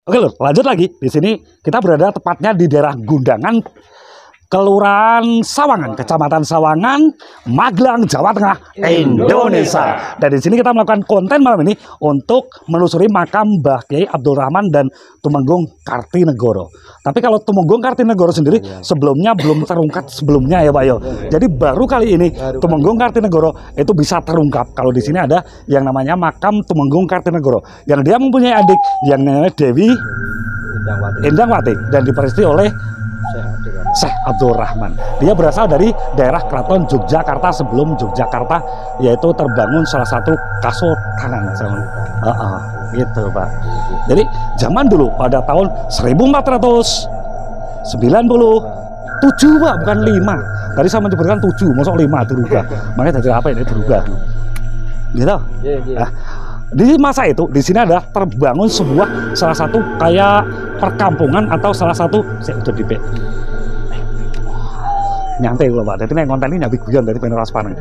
Oke loh, lanjut lagi. Di sini kita berada tepatnya di daerah Gundangan, Kelurahan Sawangan, Kecamatan Sawangan, Magelang, Jawa Tengah, Indonesia. Dan di sini kita melakukan konten malam ini untuk menelusuri makam Mbah Kiai Abdul Rahman dan Tumenggung Kartinegoro. Tapi kalau Tumenggung Kartinegoro sendiri sebelumnya belum terungkap sebelumnya ya Pak Yo. Jadi baru kali ini Tumenggung Kartinegoro itu bisa terungkap. Kalau di sini ada yang namanya makam Tumenggung Kartinegoro, yang dia mempunyai adik yang namanya Dewi Endangwati dan diperistri oleh Syekh Abdul Rahman. Dia berasal dari daerah Keraton Yogyakarta sebelum Yogyakarta yaitu terbangun salah satu kasultanan. Gitu Pak. Jadi zaman dulu pada tahun 1497 Pak, bukan 5. Tadi saya menyebutkan 7, masuk 5 dirubah. Makanya dari apa ini dirubah. Gitu. Nah, di masa itu di sini ada terbangun sebuah salah satu kayak perkampungan atau salah satu udah di nyantai loh Pak. Jadi nih konten ini nyambi guyon dari Peneras Paneng.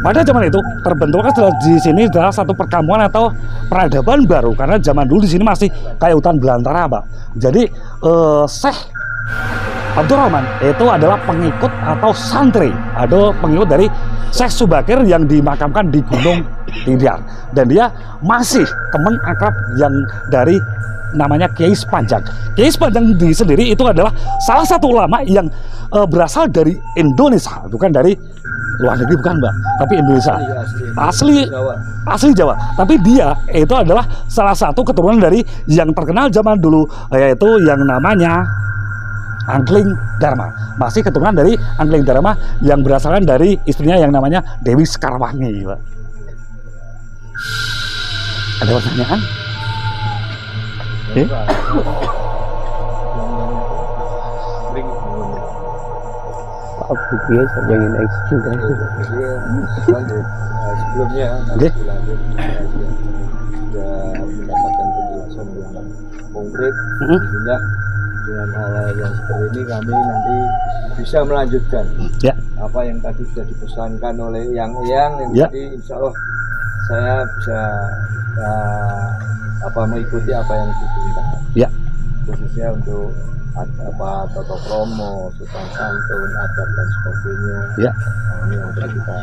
Pada zaman itu terbentuknya di sini adalah satu perkampungan atau peradaban baru karena zaman dulu di sini masih kayak hutan belantara Pak. Jadi Syekh Abdul Rahman itu adalah pengikut atau santri, ada pengikut dari Syekh Subakir yang dimakamkan di Gunung Tidyar, dan dia masih teman akrab yang dari namanya Kiai Sepanjang. Kiai Sepanjang sendiri itu adalah salah satu ulama yang berasal dari Indonesia, bukan dari luar negeri, bukan Mbak, tapi Indonesia, asli Jawa. Tapi dia itu adalah salah satu keturunan dari yang terkenal zaman dulu, yaitu yang namanya Angkling Dharma. Masih keturunan dari Angkling Dharma yang berasalkan dari istrinya yang namanya Dewi Sekarwangi Pak. Ada pertanyaan? Sebelumnya sudah mendapatkan penjelasan yang konkret, sehingga dengan hal yang seperti ini kami nanti bisa melanjutkan apa yang tadi sudah dipesankan oleh yang tadi insya Allah saya bisa mengikuti apa yang diperintahkan, khususnya untuk tata kromo, sopan santun, adat dan sebagainya. Ini yang sudah kita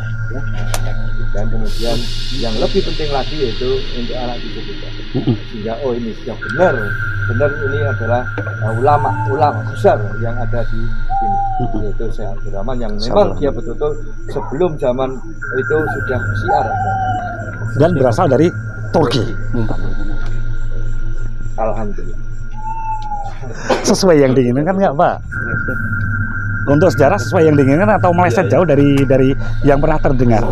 dan kemudian yang lebih penting lagi yaitu untuk anak cucu kita, sehingga ini sudah benar ini adalah ulama besar yang ada di sini, yaitu Syekh Abdul Rahman yang memang dia betul-betul sebelum zaman itu sudah syiar dan berasal dari Turki. Alhamdulillah. Sesuai yang diinginkan nggak Pak? Untuk sejarah sesuai yang diinginkan atau meleset jauh dari yang pernah terdengar?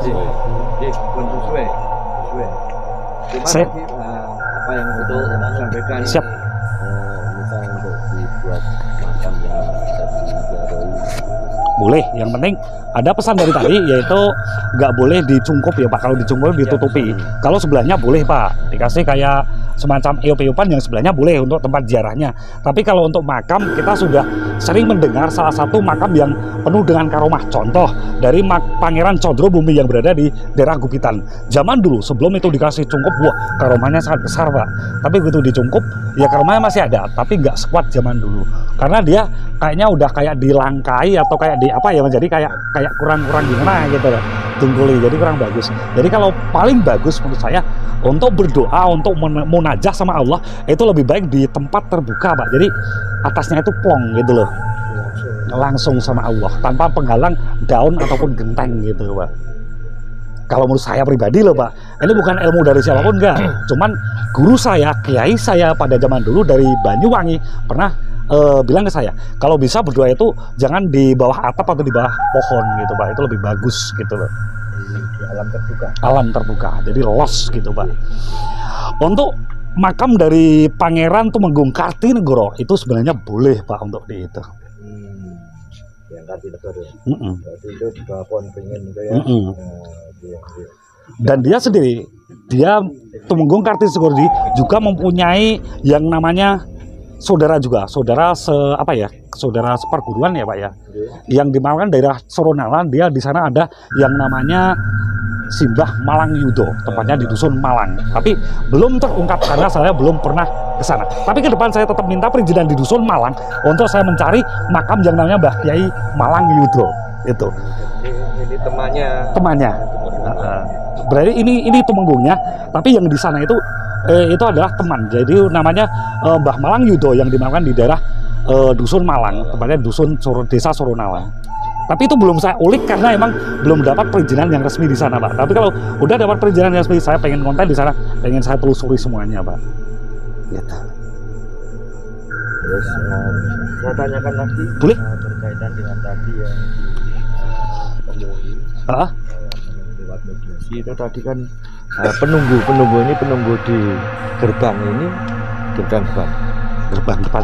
Sesuai. Apa yang itu sampaikan? Siap. Misalnya untuk dibuat makam yang boleh, yang penting ada pesan dari tadi yaitu nggak boleh dicungkup ya Pak. Kalau dicungkup ditutupi. Kalau sebelahnya boleh Pak, dikasih kayak semacam eop-eopan yang sebelahnya boleh untuk tempat ziarahnya. Tapi kalau untuk makam kita sudah sering mendengar salah satu makam yang penuh dengan karomah. Contoh dari Pangeran Condrobumi yang berada di daerah Gupitan. Zaman dulu sebelum itu dikasih cungkup, wah karomahnya sangat besar Pak. Tapi begitu dicungkup ya karomahnya masih ada, tapi nggak sekuat zaman dulu. Karena dia kayaknya udah kayak dilangkai atau kayak di apa ya, menjadi kayak kurang gimana gitu loh, tungguli, jadi kurang bagus. Jadi kalau paling bagus menurut saya untuk berdoa, untuk munajah sama Allah itu lebih baik di tempat terbuka Pak. Jadi atasnya itu plong gitu loh, langsung sama Allah tanpa penghalang daun ataupun genteng gitu Pak. Kalau menurut saya pribadi loh Pak, ini bukan ilmu dari siapapun enggak, cuman guru saya, kiai saya pada zaman dulu dari Banyuwangi pernah bilang ke saya, kalau bisa berdoa itu jangan di bawah atap atau di bawah pohon gitu Pak, itu lebih bagus gitu loh, di alam terbuka, jadi los gitu Pak. Untuk makam dari Pangeran Tumenggung Kartinegoro itu sebenarnya boleh Pak untuk di itu. Yang Kartinegoro. Berarti itu di bawah pohon beringin gitu ya. Dan dia sendiri, dia Tumenggung Kartinegoro juga mempunyai yang namanya saudara juga, saudara seperguruan ya Pak ya, yang dimakamkan daerah Soronalan. Dia di sana ada yang namanya Simbah Malang Yudo, tempatnya di Dusun Malang. Tapi belum terungkap karena saya belum pernah ke sana. Tapi ke depan saya tetap minta perizinan di Dusun Malang untuk saya mencari makam yang namanya Mbah Kiai Malang Yudo. Itu. Ini temannya. Temannya. Berarti ini Tumenggungnya, tapi yang di sana itu adalah teman. Jadi namanya Mbah Malang Yudo yang dimakamkan di daerah Dusun Malang, tempatnya Desa Suronala. Tapi itu belum saya ulik karena emang belum dapat perizinan yang resmi di sana, Pak. Tapi kalau udah dapat perizinan yang resmi, saya pengen konten di sana, pengen saya telusuri semuanya, Pak. Gitu. Terus saya tanyakan lagi. Boleh? Berkaitan dengan tadi yang lewat mediasi itu tadi kan penunggu ini penunggu di gerbang depan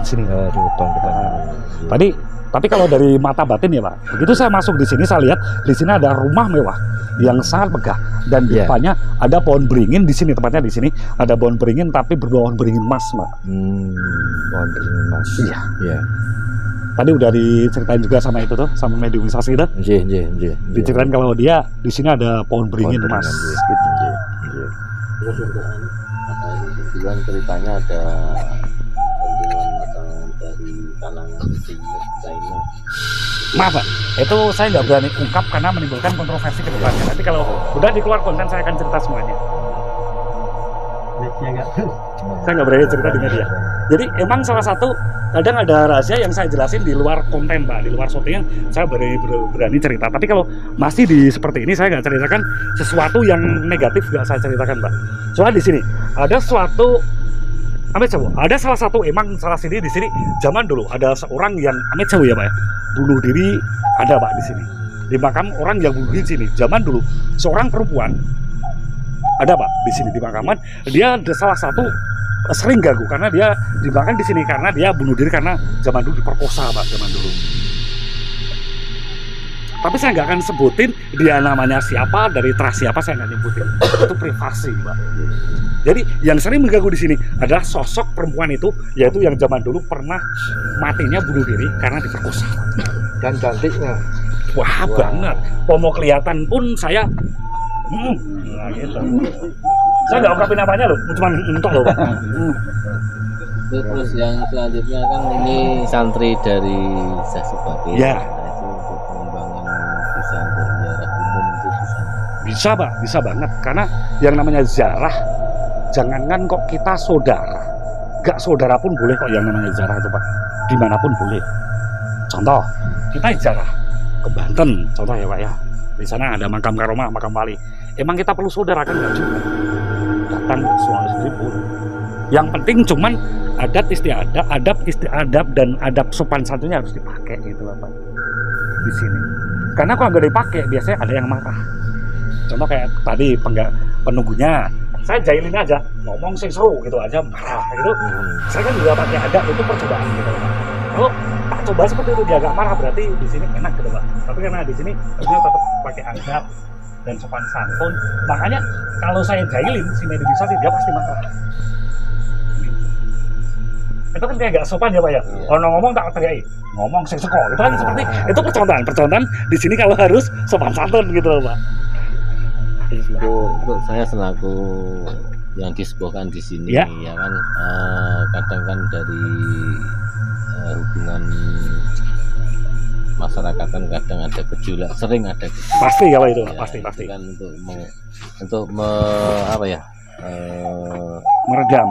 sini. Di gerbang depan. Tapi kalau dari mata batin ya Pak, begitu saya masuk di sini saya lihat di sini ada rumah mewah yang sangat megah dan di depannya ada pohon beringin di sini, tempatnya di sini ada pohon beringin tapi berpohon beringin emas, Pak. Pohon beringin emas. Iya. Iya. Tadi udah diceritain juga sama itu tuh, sama mediumisasi itu. Iya. Diceritain kalau dia di sini ada pohon beringin emas. Gitu. Terus untuk apa ini kebetulan ceritanya ada kunjungan makanan dari kalangan China. Maaf Pak, itu saya nggak berani ungkap karena menimbulkan kontroversi ke depannya. Nanti kalau udah dikeluar konten saya akan cerita semuanya. Saya nggak berani cerita dengan dia. Jadi emang salah satu kadang ada rahasia yang saya jelasin di luar konten Pak, di luar syuting saya berani cerita. Tapi kalau masih di seperti ini saya nggak ceritakan sesuatu yang negatif, nggak saya ceritakan Pak. Soalnya di sini ada suatu ada salah satu emang salah sini di sini zaman dulu ada seorang yang amit sewu ya Pak ya, bunuh diri ada Pak di sini. Di makam orang yang bunuh diri di sini zaman dulu seorang perempuan ada Pak di sini di makaman, dia ada salah satu sering ganggu karena dia dimakan di sini karena dia bunuh diri karena zaman dulu diperkosa Pak, zaman dulu. Tapi saya nggak akan sebutin dia namanya siapa, dari teras siapa saya nggak nyebutin, itu privasi Pak. Jadi yang sering mengganggu di sini adalah sosok perempuan itu, yaitu yang zaman dulu pernah matinya bunuh diri karena diperkosa. Dan cantiknya. Wah banget, pomo kelihatan pun saya nah gitu. Saya nggak ungkapin apanya loh, cuma entok loh Pak. Terus yang selanjutnya kan ini santri dari Sasibake. Ya. Itu untuk pengembangan bisa untuk ziarah umum itu bisa Pak, bisa banget. Karena yang namanya ziarah, jangankan kok kita saudara, gak saudara pun boleh kok yang namanya ziarah itu Pak. Dimanapun boleh. Contoh, kita ziarah ke Banten, contoh ya Pak ya. Di sana ada makam karomah, makam wali. Emang kita perlu saudara kan nggak juga? Datang suami sendiri pun. Yang penting cuman adab istiadat dan adab sopan santunnya harus dipakai gitu loh Pak. Di sini. Karena kalau nggak dipakai biasanya ada yang marah. Contoh kayak tadi penunggunya, saya jahilin aja, ngomong sih seru gitu aja marah gitu. Saya kan juga pakai adab, itu percobaan gitu loh Pak. Kalau tak coba seperti itu dia agak marah berarti di sini enak gitu Pak. Tapi karena di sini dia tetap pakai adab dan sopan santun, makanya kalau saya jahilin si mediumisasi dia pasti marah. Itu kan kayak gak sopan ya Pak ya. Kalau ngomong tak teriak, ngomong sing seko. Itu kan seperti itu percontohan di sini kalau harus sopan santun gitu loh Pak. Untuk saya selaku yang disebuahkan di sini ya kan kadang kan dari hubungan masyarakat kan kadang ada gejolak, sering ada gejolak. Pasti kalau itu ya, pasti kan untuk meredam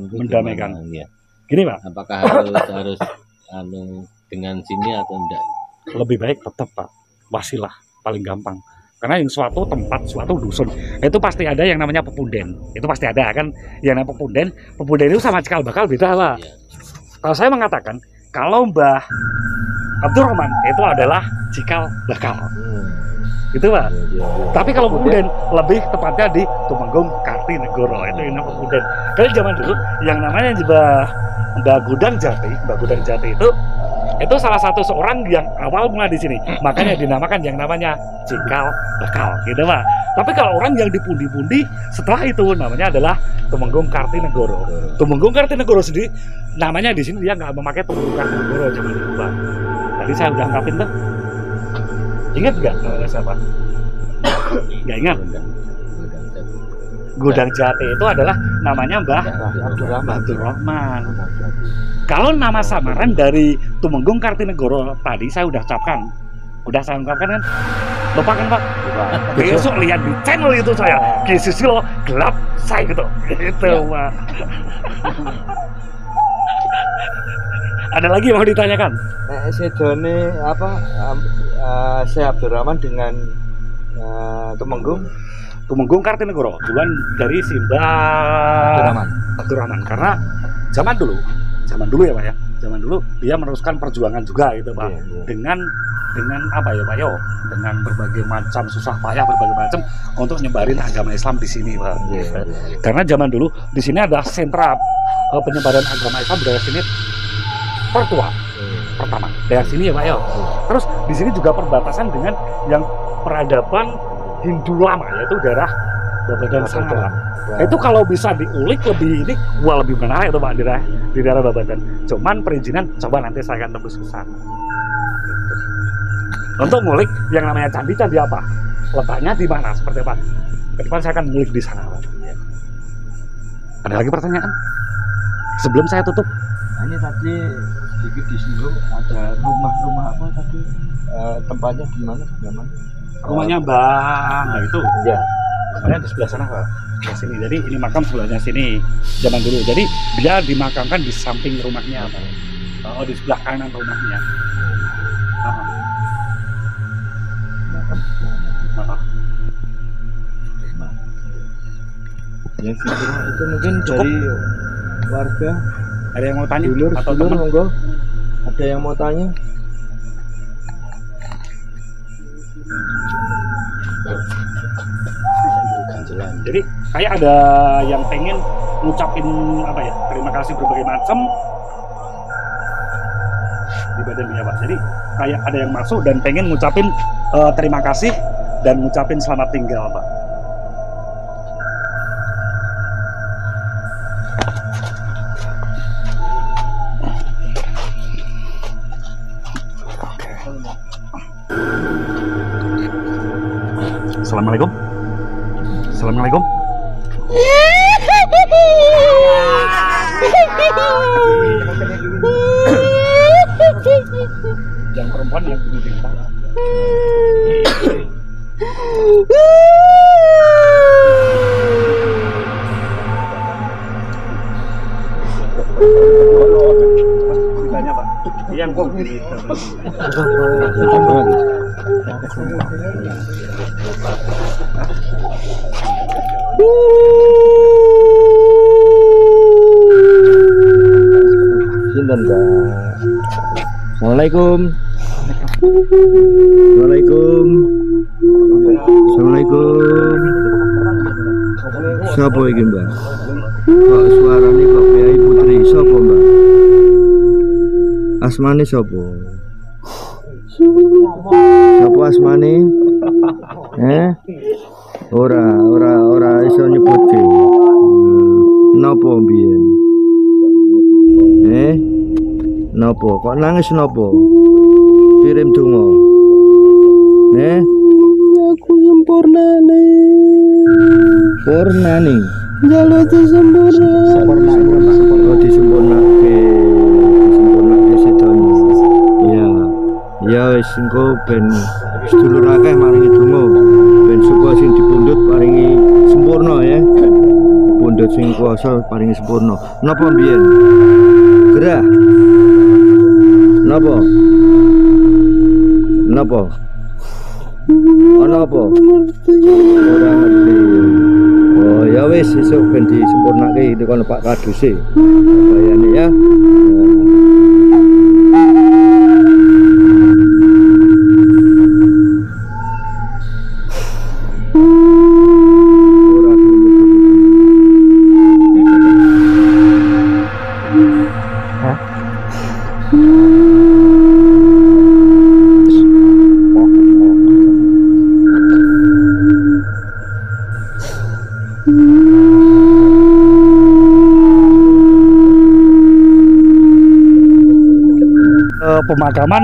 itu mendamaikan ya. Gini Pak, apakah harus dengan sini atau enggak? Lebih baik tetap Pak wasilah, paling gampang. Karena yang suatu tempat, suatu dusun itu pasti ada yang namanya pepunden. Itu pasti ada kan yang namanya pepunden itu sama cikal bakal beda Pak ya. Kalau saya mengatakan kalau Mbah Abdurrahman itu adalah cikal bakal gitu Pak. Tapi kalau pepunden lebih tepatnya di Tumenggung Kartinegoro, itu yang namanya pepunden. Dari zaman dulu yang namanya Mbah Gudang Jati itu salah satu seorang yang awal mulai di sini, makanya dinamakan yang namanya cikal bakal gitu Pak. Tapi kalau orang yang dipundi-pundi setelah itu namanya adalah Tumenggung Kartinegoro. Tumenggung Kartinegoro sendiri namanya di sini dia nggak memakai Tumenggung Kartinegoro zaman dulu Pak. Tadi saya udah ungkapin tuh. Ingat nggak namanya siapa? Nggak ingat. Gudang Jati itu adalah namanya Mbah Abdurrahman. Kalau nama samaran dari Tumenggung Kartinegoro tadi saya udah ucapkan. Udah saya ungkapkan kan? Lupa kan Pak? Besok lihat di channel itu saya Ki Susilo gelap saya gitu. Gitu Pak. Ada lagi yang mau ditanyakan? Sedone apa? Syekh Abdurrahman dengan Tumenggung Kartinegoro duluan dari Simbah Abdurrahman karena zaman dulu ya Pak ya, zaman dulu dia meneruskan perjuangan juga gitu Pak, dengan apa ya Pak yo, dengan berbagai macam susah payah berbagai macam untuk nyebarin agama Islam di sini Pak. Karena zaman dulu di sini ada sentra penyebaran agama Islam dari sini tertua pertama dari sini ya Pak yo. Terus di sini juga perbatasan dengan yang peradaban Hindu lama, yaitu daerah Babadan sana. Itu kalau bisa diulik lebih ini, lebih menarik itu Pak di daerah Babadan. Cuman perizinan coba nanti saya akan tembus ke sana. Untuk ngulik yang namanya candi-candi apa, letaknya di mana, seperti apa. Ke depan saya akan ngulik di sana Pak. Ada lagi pertanyaan? Sebelum saya tutup. Ini tadi sedikit disinggung ada rumah-rumah apa tadi, tempatnya di mana? Rumahnya Mbah itu ya, sebenarnya di sebelah sana Pak, di sini. Jadi ini makam sebelahnya sini zaman dulu. Jadi dia dimakamkan di samping rumahnya Pak. Oh, di sebelah kanan rumahnya. Yang itu mungkin cukup. Dari warga. Ada yang mau tanya? Dulur, atau teman? Monggo. Ada yang mau tanya? Jadi kayak ada yang pengen ngucapin apa ya, terima kasih berbagai macam di badannya Pak. Jadi kayak ada yang masuk dan pengen ngucapin terima kasih dan ngucapin selamat tinggal Pak. Assalamualaikum. Assalamualaikum. Yang perempuan yang bunuh diri Pak. Ditanya Pak. Yang bunuh diri. Sinten Pak? Assalamualaikum. Assalamualaikum. Assalamualaikum. Siapa iki Mbak? Kok suarane kok Kiai Putri siapa Mbak? Asmane siapa? Siapa asmane? Ora iso nyebutke. Napa mbiyen? Napa? Kok nangis napa? Kirim donga. Aku sempurnane. Purnane. Jalo sempurna. Oh disempurnake. Disempurnake sedone. Iya. Ya wis engko ben sedulur akeh maringi donga. Ben supaya sing dipundhut paringi sempurna ya. Pundhut sing kuasa paringi sempurna. Napa mbiyen? Gerah. Napa? Napa? Ana apa? Ora ngerti. Oh ya wis sesuk ben disempurnake iki kono Pak Kaduse. Bayane ya. Pemakaman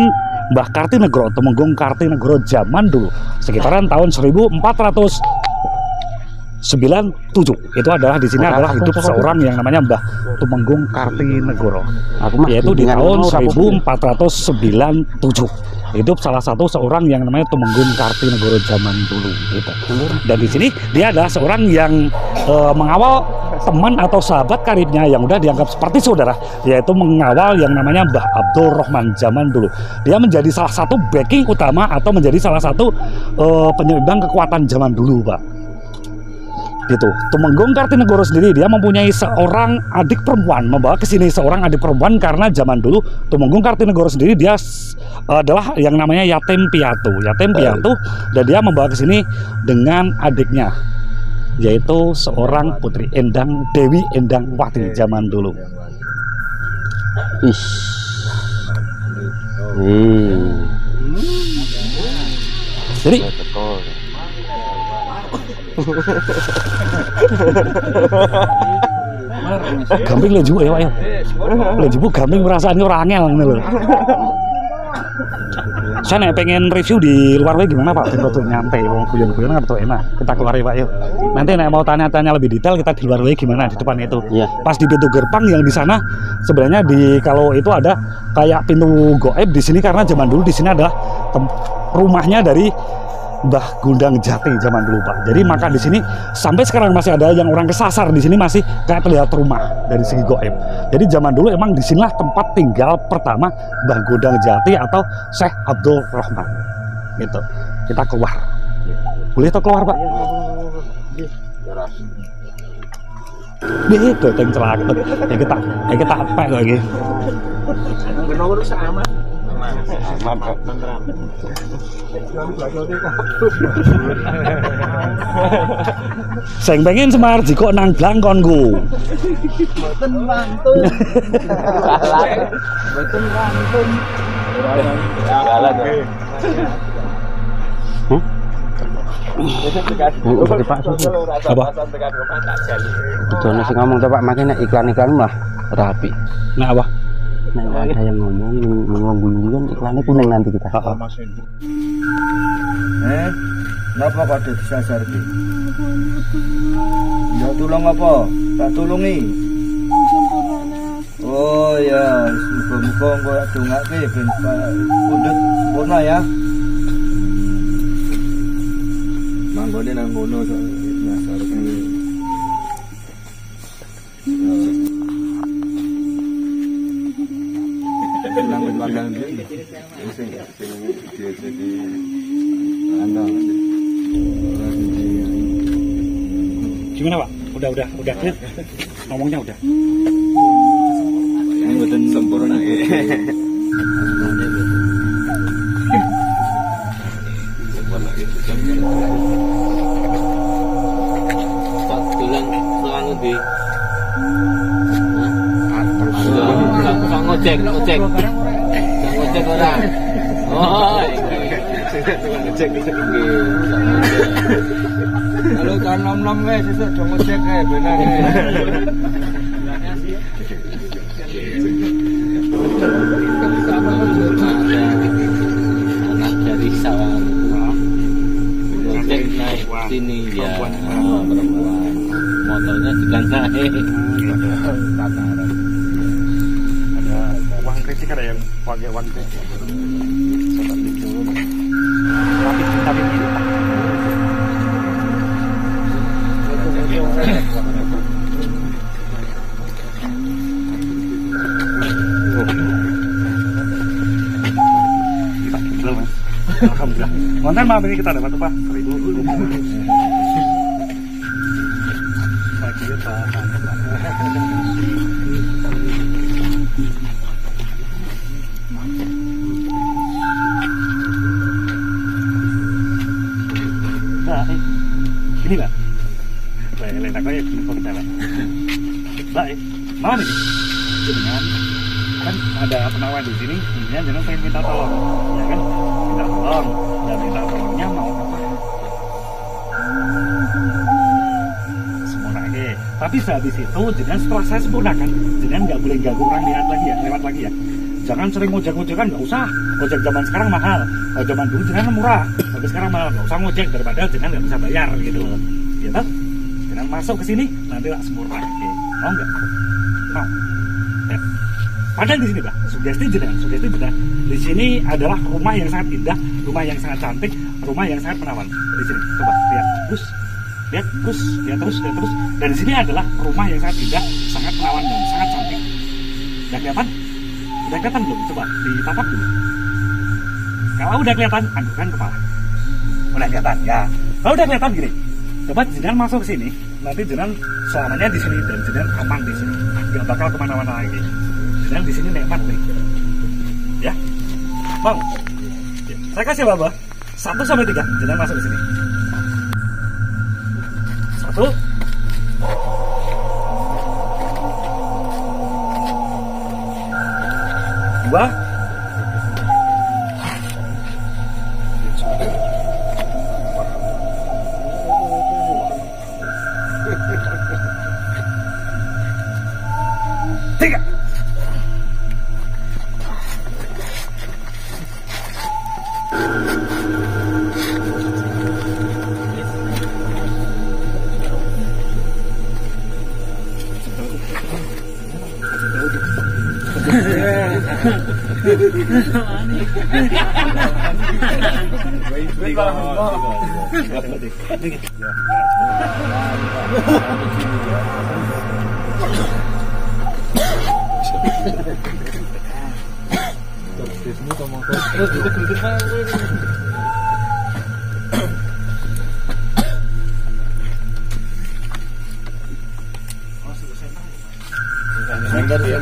Mbah Kartinegoro, Tumenggung Kartinegoro zaman dulu, sekitaran tahun 1497. Itu adalah di sini adalah hidup seorang yang namanya Mbah Tumenggung Kartinegoro, yaitu di tahun 1497. Hidup salah satu seorang yang namanya Tumenggung Kartinegoro zaman dulu gitu. Dan di sini dia adalah seorang yang mengawal teman atau sahabat karibnya yang udah dianggap seperti saudara, yaitu mengawal yang namanya Mbah Abdul Rahman zaman dulu. Dia menjadi salah satu backing utama atau menjadi salah satu penyeimbang kekuatan zaman dulu, Pak. Gitu. Tumenggung Kartinegoro sendiri dia mempunyai seorang adik perempuan, membawa ke sini seorang adik perempuan karena zaman dulu Tumenggung Kartinegoro sendiri dia adalah yang namanya yatim piatu, dan dia membawa ke sini dengan adiknya, yaitu seorang Putri Endang Dewi Endang Wati zaman dulu. Jadi gamping leju ya, Pak ya. Leju gamping perasaannya orang angel ngono lho. Saya pengen review di luar wae gimana Pak, betul nyantai, wong guyon-guyon kan betul enak. Kita keluar ya Pak yuk. Nanti mau tanya-tanya lebih detail kita di luar wae gimana di depan itu. Ya. Pas di pintu gerbang yang di sana sebenarnya kalau itu ada kayak pintu goib di sini karena zaman dulu di sini adalah rumahnya dari Mbah Gondang Jati zaman dulu Pak. Jadi maka di sini sampai sekarang masih ada yang orang kesasar di sini masih kayak terlihat rumah dari segi goib. Jadi zaman dulu emang disinilah tempat tinggal pertama Mbah Gondang Jati atau Syekh Abdul Rahman. Gitu. Kita keluar. Boleh tuh keluar Pak? Itu yang celaka. Kita apa lagi? Benar sama. Sing pengen Semar jiko nang blangkonku. Mboten wantun. Mboten wantun. Jalan. Apa? Betul sih ngomong tuh Pak, makanya iklan-iklan lah rapi. Nah apa? Nah, ada yang ngomong kan iklannya kuning nanti kita. Napa kok ada disasar iki? Ya tulung apa? Tak tulungi. Oh ya, muga-muga engko dongake ben pundhut sempurna ya. Manggone nang ngono nyasar iki. Gimana Pak? Udah clear? Ngomongnya udah. Ini mboten sempurna iki. Pak tulang ngendi? Ngojek ora. Oh, ngojek. Kalau kan nom-nom wes sesuk do ngojek kae bener. Anak dari Sawangan. Ngojek naik sini ya. Perempuan. Motornya juga naik. Tataran. Ada uang kritik, ada yang pakai uang kritik. Tapi ini alhamdulillah. Konten malam ini kita dapat apa? 1.000. Pagi Pak. Nah, ini Pak. Lain aku ya telepon kita Pak. Baik, malam ini dengan kan ada penawaran di sini, intinya jangan pengen minta tolong, ya kan? Minta tolong, dan minta tolongnya mau apa? Sempurna tapi sehabis itu, jangan setelah saya sempurnakan, jangan nggak boleh ganggu orang lihat lagi ya, lewat lagi ya. Jangan sering ngojek-ngojekan, nggak usah. Ojek zaman sekarang mahal. Kalau zaman dulu jenengan murah, tapi sekarang mahal. Nggak usah ngojek daripada jenengan nggak bisa bayar gitu. Gitu. Jenengan masuk ke sini nanti tak sempurna. Oke. Mau nggak? Mau. Ya. Padahal di sini, Pak. Sugesti jenengan, sugesti benar. Di sini adalah rumah yang sangat indah, rumah yang sangat cantik, rumah yang sangat menawan. Di sini, coba lihat terus. Lihat terus, lihat terus, lihat terus. Dan di sini adalah rumah yang sangat indah, sangat menawan dan sangat cantik. Udah kelihatan? Udah kelihatan belum? Coba ditatap dulu. Kalau udah kelihatan, anggukan kepala. Udah kelihatan, ya. Kalau udah kelihatan gini, coba jenengan masuk ke sini. Nanti jenengan selamanya di sini dan jenengan aman di sini. Gak bakal kemana-mana lagi. Jenengan di sini nikmat nih. Ya, mau? Ya. Saya kasih Bapak 1 sampai 3. Jenengan masuk ke sini. 1. 2. 3.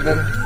Center.